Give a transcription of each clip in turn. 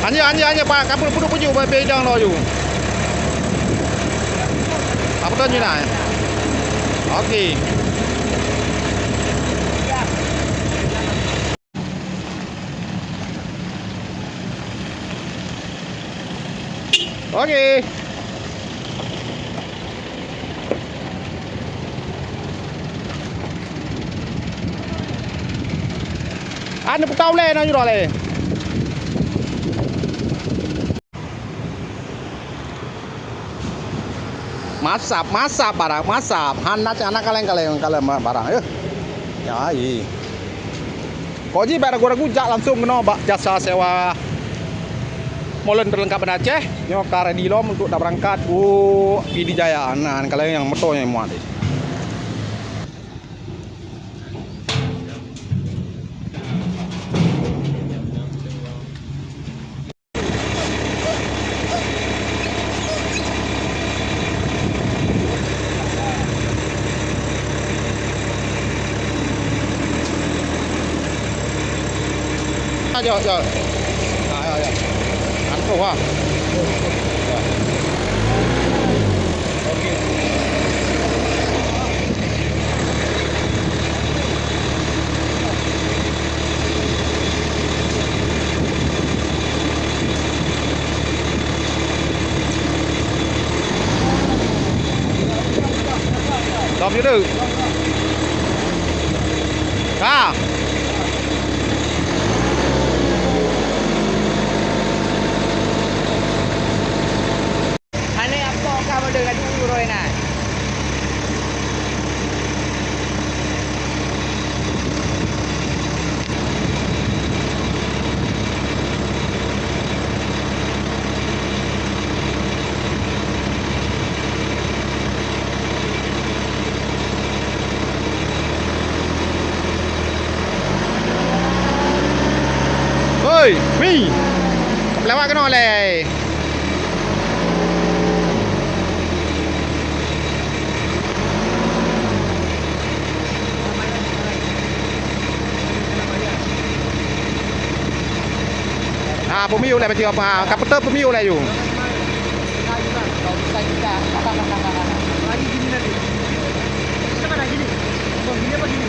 Anh Pak, kamu perlu punya bedang lo you. Apa tu ni nak? Okey. Okey. Ano putau le na you le. Masak barang, masak. Anak kaleng barang. Ya, Kau ji barang gua jak langsung kena jasa sewa molen terlengkap Aceh. Nyo ready lo untuk dah berangkat PD Jaya. Nah, kaleng yang motornya muat. Ayo. Antuk ha. Okey. Đọc như được. Dengan dulu rồi này. Ơi, mi. Lewat kena le. Pemiu lại berarti apa? Kapeter pemiu lah you. Lagi gini nanti. Kita mana gini? Gini apa gini?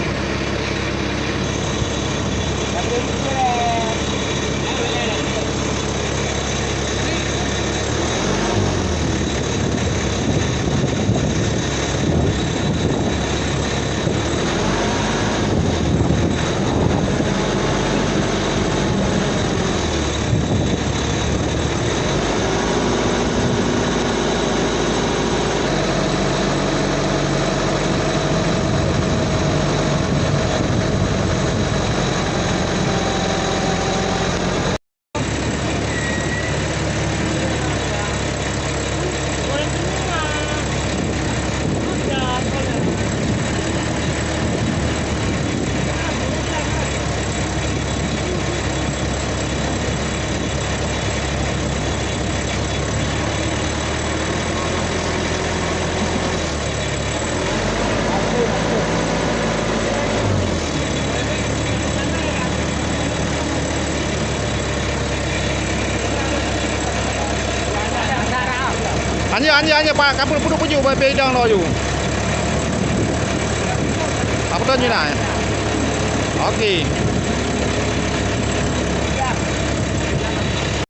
Anh Pak, kamu perlu punya bedang lo you. Apa tu ni nak? Okey.